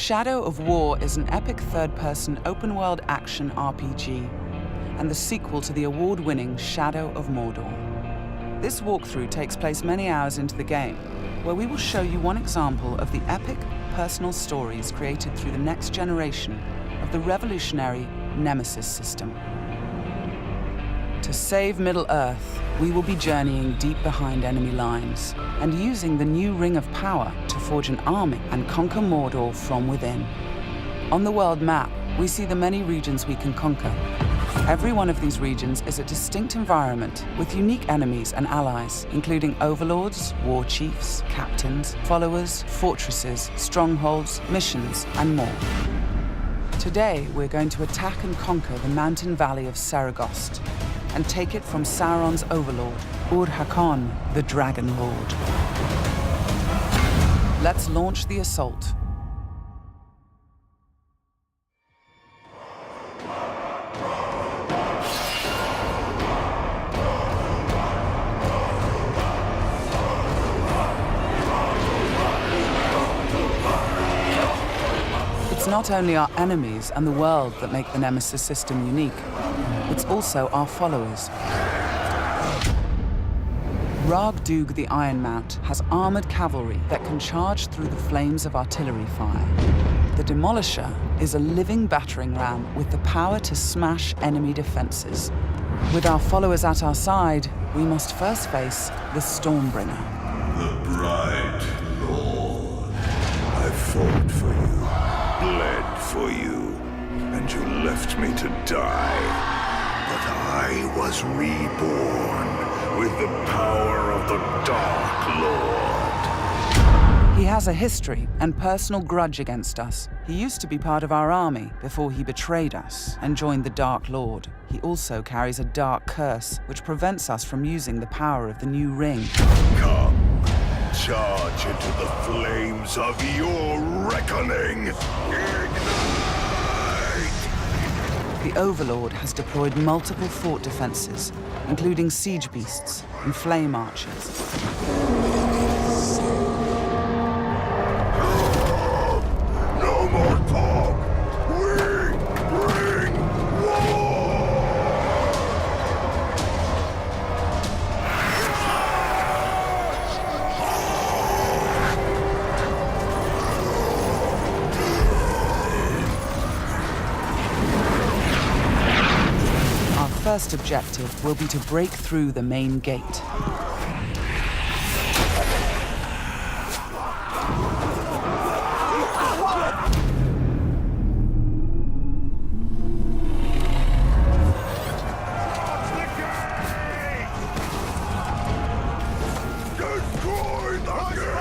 Shadow of War is an epic third-person open-world action RPG and the sequel to the award-winning Shadow of Mordor. This walkthrough takes place many hours into the game, where we will show you one example of the epic, personal stories created through the next generation of the revolutionary Nemesis system. To save Middle-earth, we will be journeying deep behind enemy lines and using the new Ring of Power to forge an army and conquer Mordor from within. On the world map, we see the many regions we can conquer. Every one of these regions is a distinct environment with unique enemies and allies, including overlords, war chiefs, captains, followers, fortresses, strongholds, missions, and more. Today, we're going to attack and conquer the mountain valley of Saragost and take it from Sauron's overlord, Ur-Hakon, the Dragon Lord. Let's launch the assault. It's not only our enemies and the world that make the Nemesis system unique, it's also our followers. Ragdug the Ironmount has armored cavalry that can charge through the flames of artillery fire. The Demolisher is a living battering ram with the power to smash enemy defenses. With our followers at our side, we must first face the Stormbringer. The Bright Lord. I fought for you, bled for you, and you left me to die. But I was reborn with the power of the Dark Lord. He has a history and personal grudge against us. He used to be part of our army before he betrayed us and joined the Dark Lord. He also carries a dark curse, which prevents us from using the power of the new ring. Come, charge into the flames of your reckoning. Ignite! The Overlord has deployed multiple fort defenses, including siege beasts and flame archers. No more talk! We bring war! Our first objective will be to break through the main gate. Destroy the gate!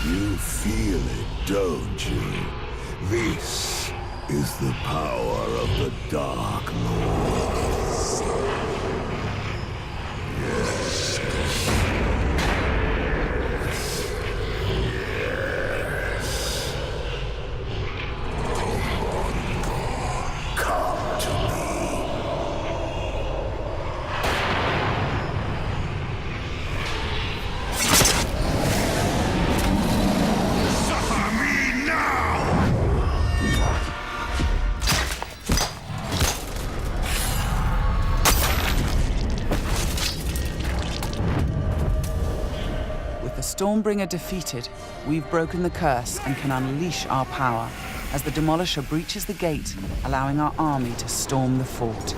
You feel it, don't you? This is the power of the Dark Lord. Yes. Yes. Come to me. Suffer me now! With the Stormbringer defeated, we've broken the curse and can unleash our power as the Demolisher breaches the gate, allowing our army to storm the fort.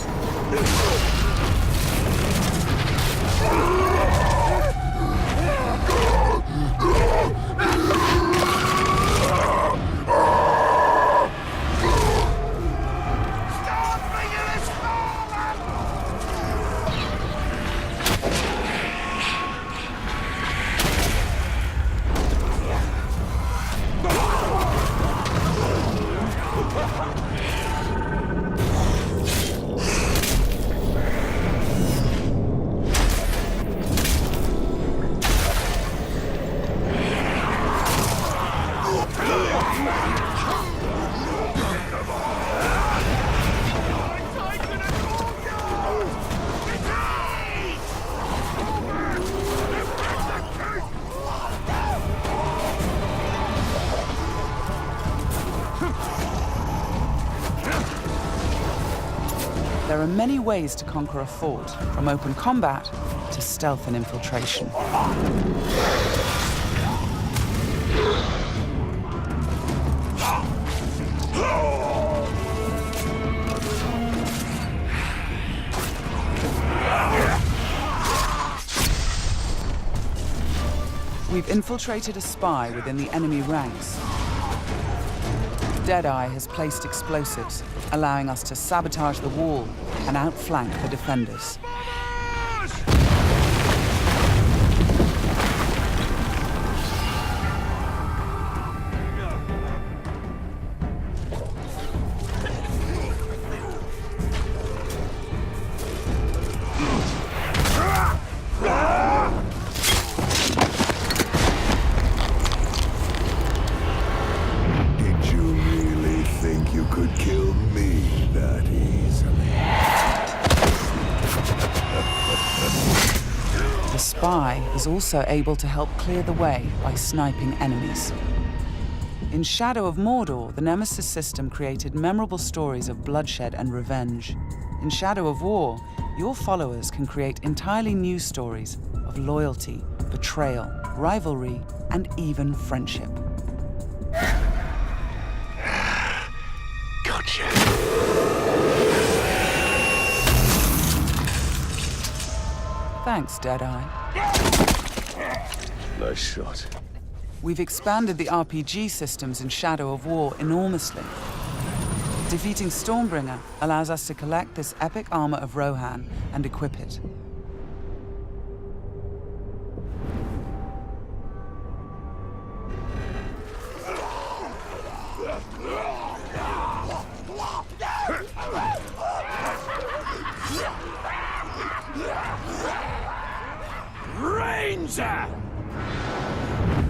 are many ways to conquer a fort, from open combat to stealth and infiltration. We've infiltrated a spy within the enemy ranks. Deadeye has placed explosives, allowing us to sabotage the wall and outflank the defenders. You could kill me that easily. The spy is also able to help clear the way by sniping enemies. In Shadow of Mordor, the Nemesis system created memorable stories of bloodshed and revenge. In Shadow of War, your followers can create entirely new stories of loyalty, betrayal, rivalry, and even friendship. Gotcha. Thanks, Deadeye. Nice shot. We've expanded the RPG systems in Shadow of War enormously. Defeating Stormbringer allows us to collect this epic armor of Rohan and equip it. Ranger!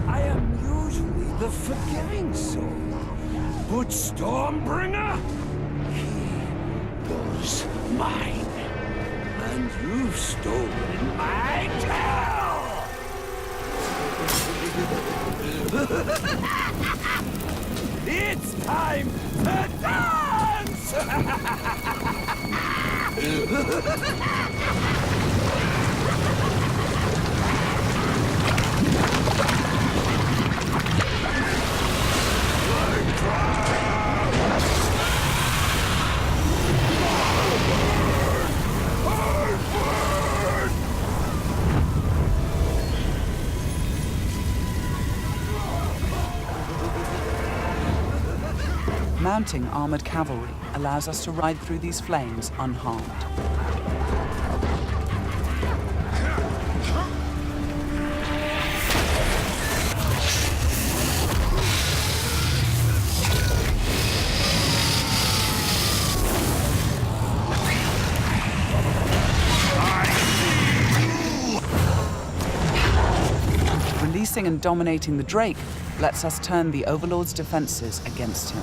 I am usually the forgiving soul, but Stormbringer, he was mine, and you've stolen my cow! It's time to dance! Mounting armored cavalry allows us to ride through these flames unharmed. Releasing and dominating the Drake lets us turn the Overlord's defenses against him.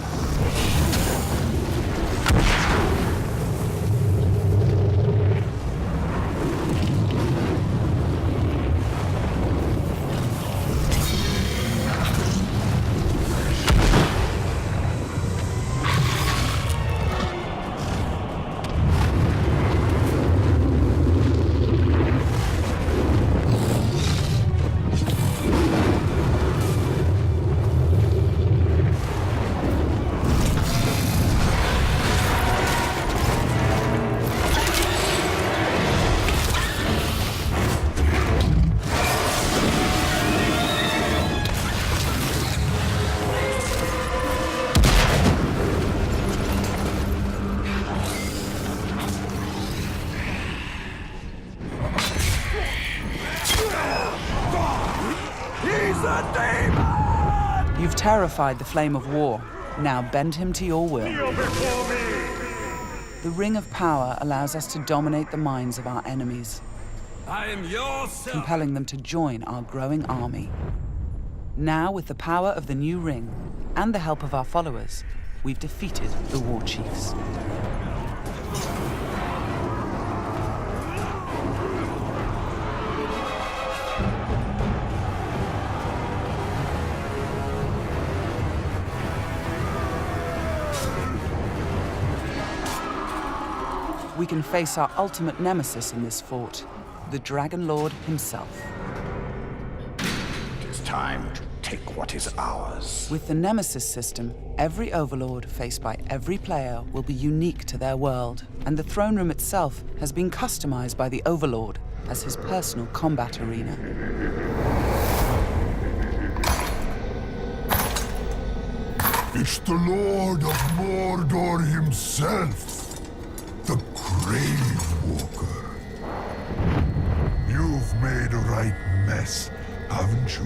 You've terrified the Flame of War. Now bend him to your will. The Ring of Power allows us to dominate the minds of our enemies, I am your son. compelling them to join our growing army. Now, with the power of the new ring and the help of our followers, we've defeated the War Chiefs. we can face our ultimate nemesis in this fort, the Dragon Lord himself. It's time to take what is ours. With the Nemesis system, every Overlord faced by every player will be unique to their world, and the throne room itself has been customized by the Overlord as his personal combat arena. It's the Lord of Mordor himself, the Grave Walker. You've made a right mess, haven't you?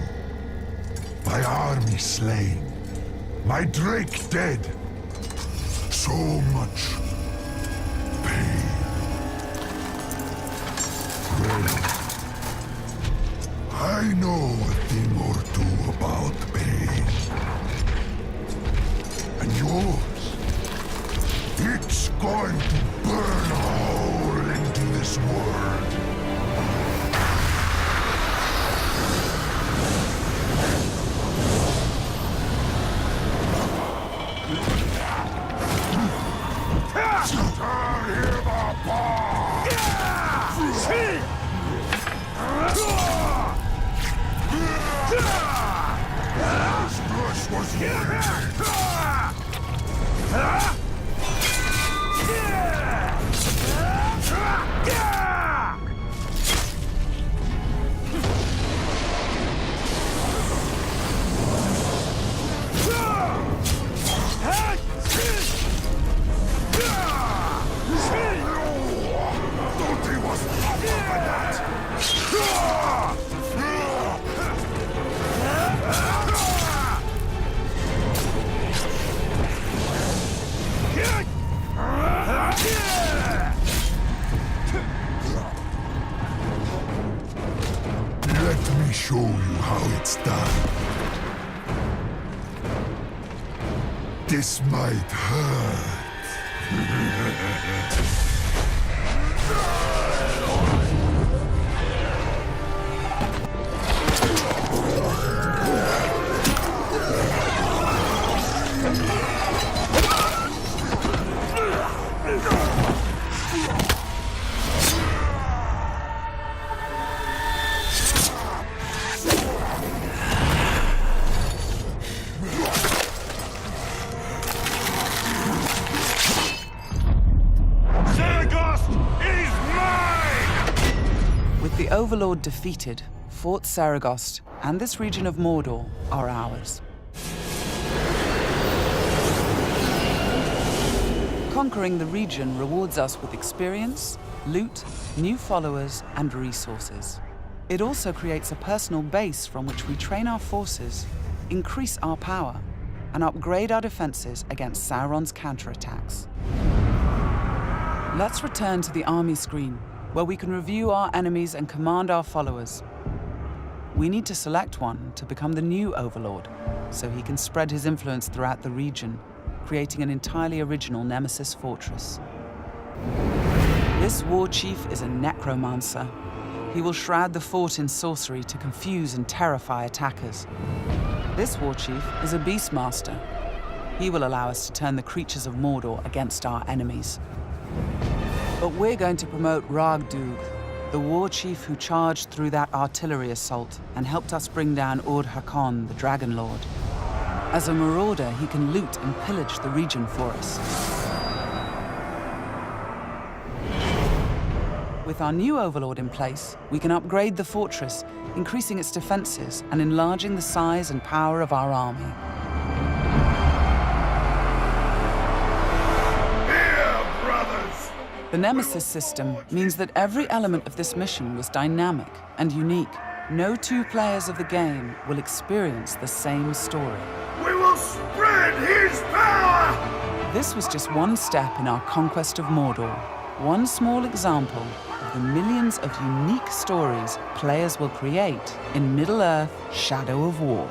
My army slain, my Drake dead. So much pain. Well, I know a thing or two about pain. And yours, it's going to burn a hole into this world. This was Let me show you how it's done. This might hurt. With the Overlord defeated, Fort Saragost and this region of Mordor are ours. Conquering the region rewards us with experience, loot, new followers, and resources. It also creates a personal base from which we train our forces, increase our power, and upgrade our defenses against Sauron's counterattacks. Let's return to the army screen, where we can review our enemies and command our followers. We need to select one to become the new Overlord, so he can spread his influence throughout the region, creating an entirely original Nemesis fortress. This war chief is a necromancer. He will shroud the fort in sorcery to confuse and terrify attackers. This war chief is a beastmaster. He will allow us to turn the creatures of Mordor against our enemies. But we're going to promote Ragdug, the war chief who charged through that artillery assault and helped us bring down Ur-Hakon, the Dragon Lord. As a marauder, he can loot and pillage the region for us. With our new Overlord in place, we can upgrade the fortress, increasing its defenses and enlarging the size and power of our army. The Nemesis system means that every element of this mission was dynamic and unique. No two players of the game will experience the same story. We will spread his power! This was just one step in our conquest of Mordor. One small example of the millions of unique stories players will create in Middle-earth: Shadow of War.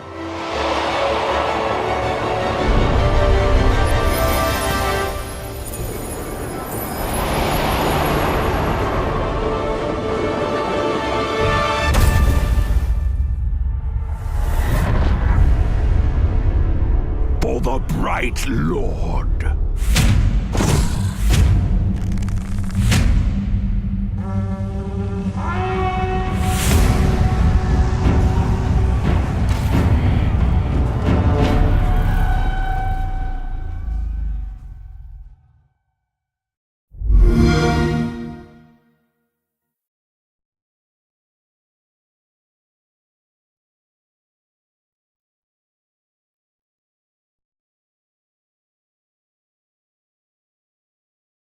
For the Bright Lord.